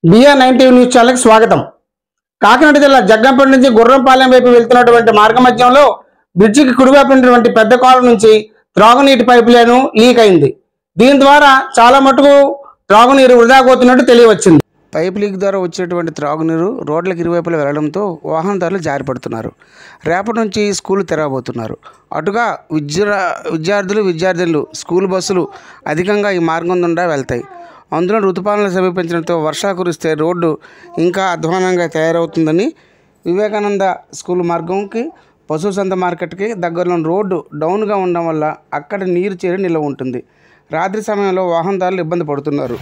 BA9 news ఛానల్కి స్వాగతం. కాకినాడ జిల్లా జగ్గంపేట నుంచి గుర్రంపాలెం వైపు వెళ్తున్నటువంటి మార్గ మధ్యంలో బ్రిడ్జికి కుడివైపు ఉన్నటువంటి పెద్ద కాలువ నుంచి త్రాగునీటి పైపు లైన్ లీక్ అయింది. దీని ద్వారా చాలా మటుకు త్రాగునీరు వృధా అవుతున్నట్టు తెలియవచ్చింది. పైప్ లీక్ ద్వారా వచ్చేటువంటి త్రాగునీరు రోడ్లకు ఇరువైపులా వెళ్లడంతో వాహనదారులు జారిపడుతున్నారు. రేపటి నుంచి స్కూల్ తెరవబోతున్నారు. అటుగా విద్యార్థులు స్కూల్ బస్సులు అధికంగా ఈ మార్గం గుండా వెళ్తాయి. అందులో ఋతుపాలన సమీపించడంతో వర్షాలు కురిస్తే రోడ్డు ఇంకా అధ్వానంగా తయారవుతుందని వివేకానంద స్కూల్ మార్గంకి పశు సంత మార్కెట్కి దగ్గరలో రోడ్డు డౌన్గా ఉండడం వల్ల అక్కడ నీరు చేరి నిల్వ ఉంటుంది. రాత్రి సమయంలో వాహనదారులు ఇబ్బంది పడుతున్నారు.